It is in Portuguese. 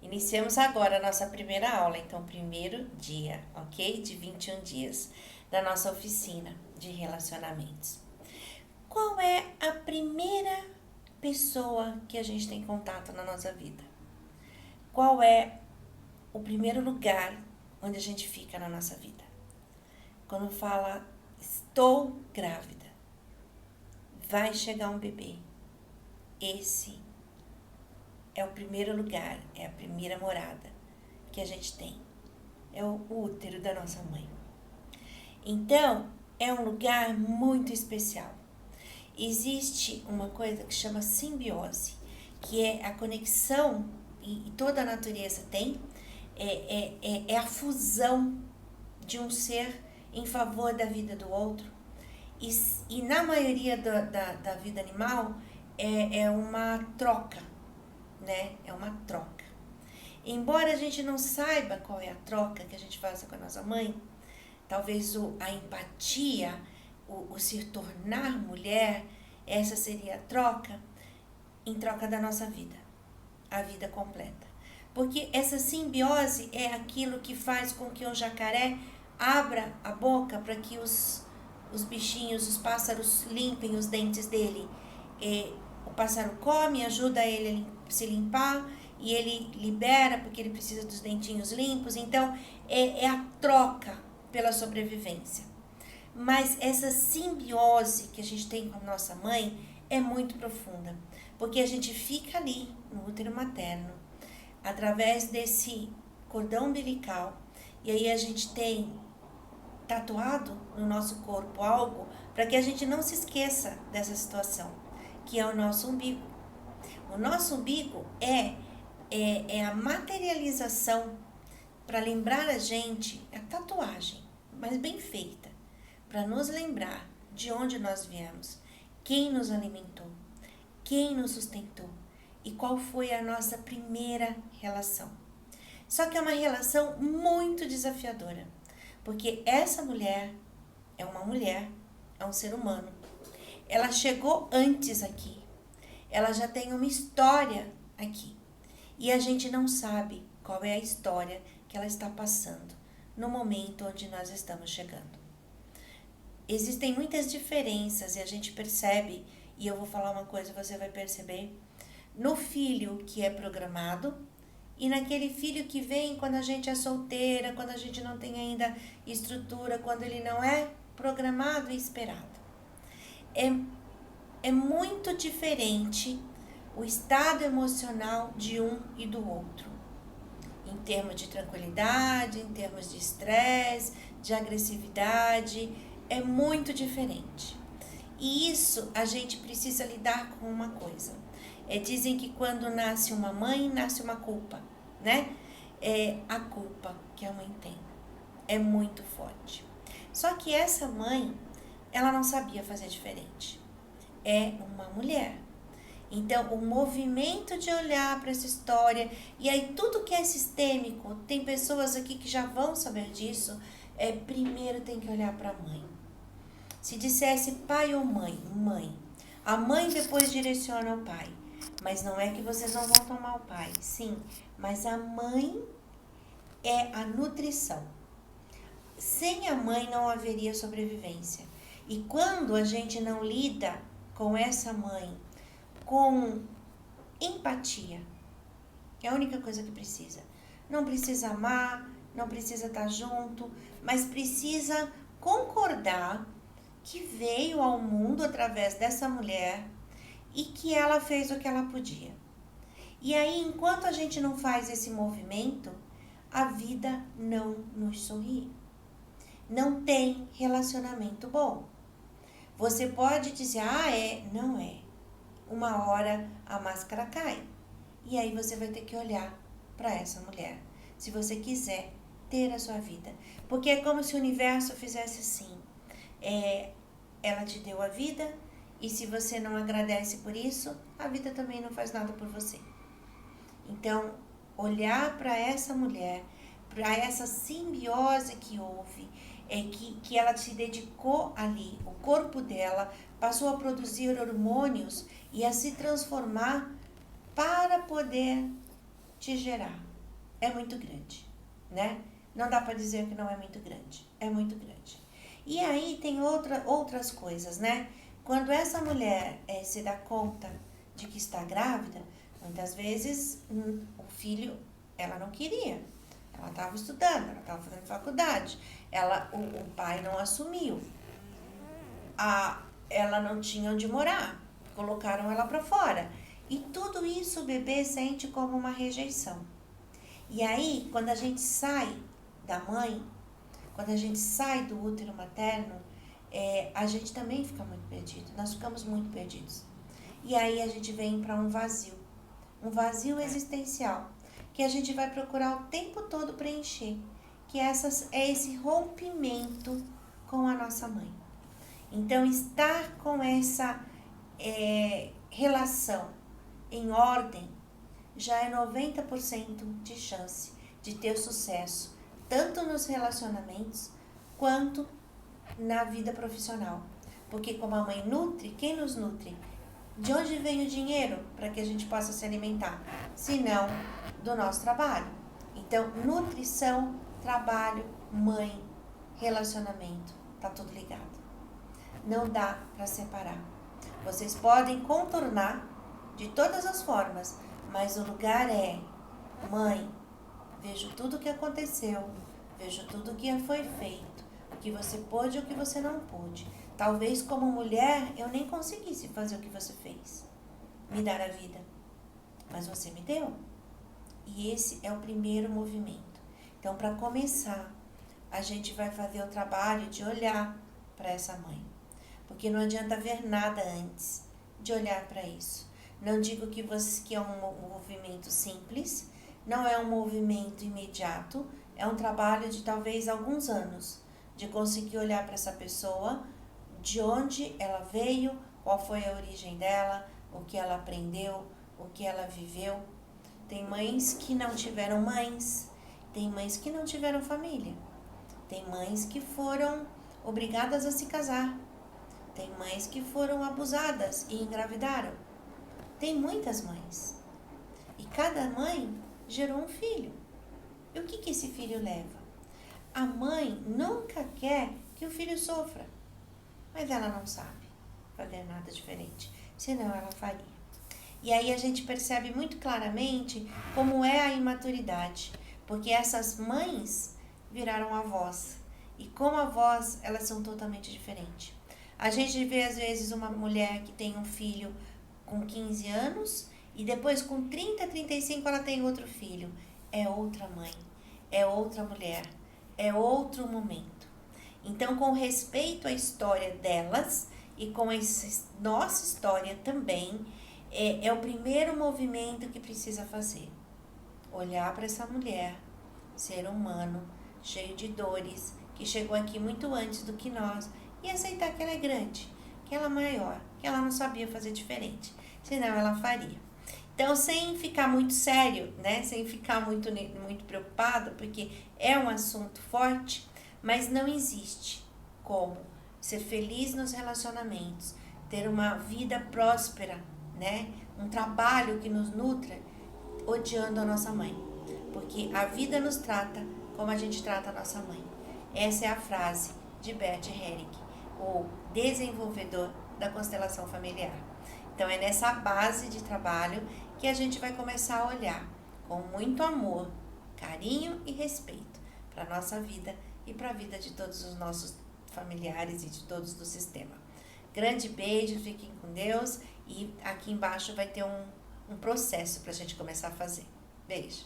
Iniciamos agora a nossa primeira aula, então, primeiro dia, ok? De 21 dias da nossa oficina de relacionamentos. Qual é a primeira pessoa que a gente tem contato na nossa vida? Qual é o primeiro lugar onde a gente fica na nossa vida? Quando fala, estou grávida, vai chegar um bebê. Esse é o primeiro lugar, é a primeira morada que a gente tem. É o útero da nossa mãe. Então, é um lugar muito especial. Existe uma coisa que chama simbiose, que é a conexão, e toda a natureza tem, é a fusão de um ser em favor da vida do outro. E na maioria da vida animal, é uma troca, né? É uma troca. Embora a gente não saiba qual é a troca que a gente faz com a nossa mãe, talvez a empatia, o se tornar mulher, essa seria a troca, em troca da nossa vida, a vida completa. Porque essa simbiose é aquilo que faz com que o jacaré abra a boca para que os bichinhos, os pássaros limpem os dentes dele. O pássaro come, ajuda ele a se limpar e ele libera porque ele precisa dos dentinhos limpos. Então, é a troca pela sobrevivência. Mas essa simbiose que a gente tem com a nossa mãe é muito profunda, porque a gente fica ali no útero materno, através desse cordão umbilical, e aí a gente tem tatuado no nosso corpo algo para que a gente não se esqueça dessa situação, que é o nosso umbigo. O nosso umbigo é a materialização para lembrar a gente, a tatuagem, mas bem feita, para nos lembrar de onde nós viemos, quem nos alimentou, quem nos sustentou e qual foi a nossa primeira relação. Só que é uma relação muito desafiadora, porque essa mulher é uma mulher, é um ser humano. Ela chegou antes aqui, ela já tem uma história aqui e a gente não sabe qual é a história que ela está passando no momento onde nós estamos chegando. Existem muitas diferenças e a gente percebe, e eu vou falar uma coisa, você vai perceber, no filho que é programado e naquele filho que vem quando a gente é solteira, quando a gente não tem ainda estrutura, quando ele não é programado e esperado. É muito diferente o estado emocional de um e do outro, em termos de tranquilidade, em termos de estresse, de agressividade, é muito diferente. E isso a gente precisa lidar com uma coisa. Dizem que quando nasce uma mãe, nasce uma culpa, né? É a culpa que a mãe tem. É muito forte. Só que essa mãe, ela não sabia fazer diferente. É uma mulher. Então, o movimento de olhar para essa história, e aí tudo que é sistêmico, tem pessoas aqui que já vão saber disso, primeiro tem que olhar para a mãe. Se dissesse pai ou mãe, mãe. A mãe depois direciona ao pai. Mas não é que vocês não vão tomar o pai, sim. Mas a mãe é a nutrição. Sem a mãe não haveria sobrevivência. E quando a gente não lida com essa mãe, com empatia, é a única coisa que precisa. Não precisa amar, não precisa estar junto, mas precisa concordar que veio ao mundo através dessa mulher e que ela fez o que ela podia. E aí, enquanto a gente não faz esse movimento, a vida não nos sorri. Não tem relacionamento bom. Você pode dizer, não é. Uma hora a máscara cai. E aí você vai ter que olhar para essa mulher, se você quiser ter a sua vida. Porque é como se o universo fizesse assim. Ela te deu a vida e se você não agradece por isso, a vida também não faz nada por você. Então, olhar para essa mulher, para essa simbiose que houve, que ela se dedicou ali, o corpo dela passou a produzir hormônios e a se transformar para poder te gerar. é muito grande, né? Não dá para dizer que não é muito grande, é muito grande. E aí tem outras coisas, né? Quando essa mulher se dá conta de que está grávida, muitas vezes o filho, ela não queria. Ela estava estudando, ela estava fazendo faculdade. O pai não assumiu. Ela não tinha onde morar. Colocaram ela para fora. E tudo isso o bebê sente como uma rejeição. E aí, quando a gente sai da mãe, quando a gente sai do útero materno, a gente também fica muito perdido. Nós ficamos muito perdidos. E aí a gente vem para um vazio existencial, que a gente vai procurar o tempo todo preencher, que é esse rompimento com a nossa mãe. Então, estar com essa relação em ordem já é 90% de chance de ter sucesso, tanto nos relacionamentos quanto na vida profissional. Porque como a mãe nutre, quem nos nutre? De onde vem o dinheiro para que a gente possa se alimentar? Se não, do nosso trabalho. Então, nutrição, trabalho, mãe, relacionamento, tá tudo ligado. Não dá para separar. Vocês podem contornar de todas as formas, mas o lugar é: mãe, vejo tudo o que aconteceu, vejo tudo o que foi feito, o que você pôde e o que você não pôde. Talvez como mulher eu nem conseguisse fazer o que você fez, me dar a vida, mas você me deu. E esse é o primeiro movimento. Então, para começar, a gente vai fazer o trabalho de olhar para essa mãe, porque não adianta ver nada antes de olhar para isso. Não digo que é um movimento simples, não é um movimento imediato, é um trabalho de talvez alguns anos, de conseguir olhar para essa pessoa, de onde ela veio, qual foi a origem dela, o que ela aprendeu, o que ela viveu. Tem mães que não tiveram mães, tem mães que não tiveram família, tem mães que foram obrigadas a se casar, tem mães que foram abusadas e engravidaram. Tem muitas mães. E cada mãe gerou um filho. E o que esse filho leva? A mãe nunca quer que o filho sofra. Mas ela não sabe fazer nada diferente. Senão ela faria. E aí a gente percebe muito claramente como é a imaturidade. Porque essas mães viraram avós. E como avós, elas são totalmente diferentes. A gente vê às vezes uma mulher que tem um filho com 15 anos e depois com 30, 35 ela tem outro filho. É outra mãe, é outra mulher, é outro momento. Então, com respeito à história delas e com a nossa história também, é o primeiro movimento que precisa fazer. Olhar para essa mulher, ser humano, cheio de dores, que chegou aqui muito antes do que nós, e aceitar que ela é grande, que ela é maior, que ela não sabia fazer diferente, senão ela faria. Então, sem ficar muito sério, né? Sem ficar muito preocupado, porque é um assunto forte, mas não existe como ser feliz nos relacionamentos, ter uma vida próspera, né? Um trabalho que nos nutra, odiando a nossa mãe. Porque a vida nos trata como a gente trata a nossa mãe. Essa é a frase de Bert Hellinger, o desenvolvedor da constelação familiar. Então, é nessa base de trabalho que a gente vai começar a olhar com muito amor, carinho e respeito para a nossa vida e para a vida de todos os nossos familiares e de todos do sistema. Grande beijo, fiquem com Deus, e aqui embaixo vai ter um processo para a gente começar a fazer. Beijo!